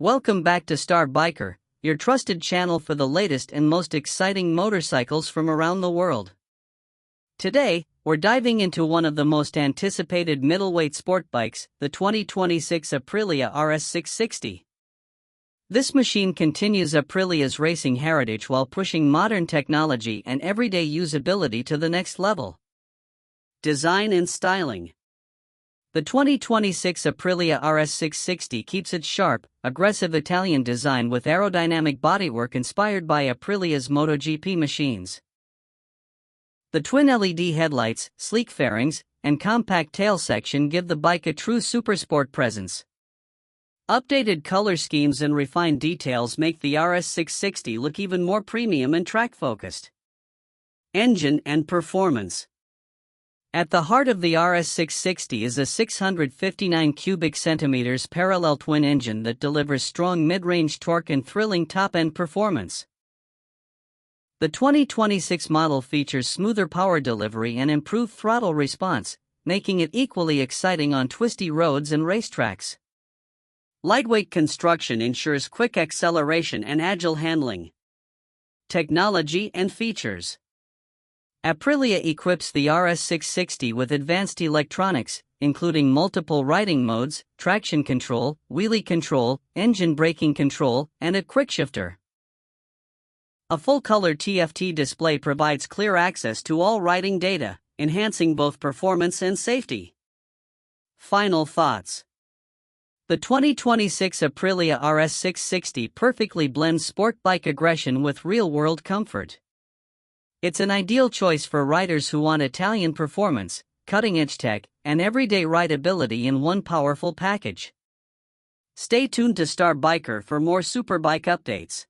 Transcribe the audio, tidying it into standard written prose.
Welcome back to Star Biker, your trusted channel for the latest and most exciting motorcycles from around the world. Today, we're diving into one of the most anticipated middleweight sport bikes, the 2026 Aprilia RS 660. This machine continues Aprilia's racing heritage while pushing modern technology and everyday usability to the next level. Design and styling. The 2026 Aprilia RS 660 keeps its sharp, aggressive Italian design with aerodynamic bodywork inspired by Aprilia's MotoGP machines. The twin LED headlights, sleek fairings, and compact tail section give the bike a true supersport presence. Updated color schemes and refined details make the RS 660 look even more premium and track-focused. Engine and performance. At the heart of the RS 660 is a 659 cubic centimeters parallel twin engine that delivers strong mid-range torque and thrilling top-end performance. The 2026 model features smoother power delivery and improved throttle response, making it equally exciting on twisty roads and racetracks. Lightweight construction ensures quick acceleration and agile handling. Technology and features. Aprilia equips the RS 660 with advanced electronics, including multiple riding modes, traction control, wheelie control, engine braking control, and a quickshifter. A full-color TFT display provides clear access to all riding data, enhancing both performance and safety. Final thoughts. The 2026 Aprilia RS 660 perfectly blends sport bike aggression with real-world comfort. It's an ideal choice for riders who want Italian performance, cutting-edge tech, and everyday rideability in one powerful package. Stay tuned to Star Biker for more superbike updates.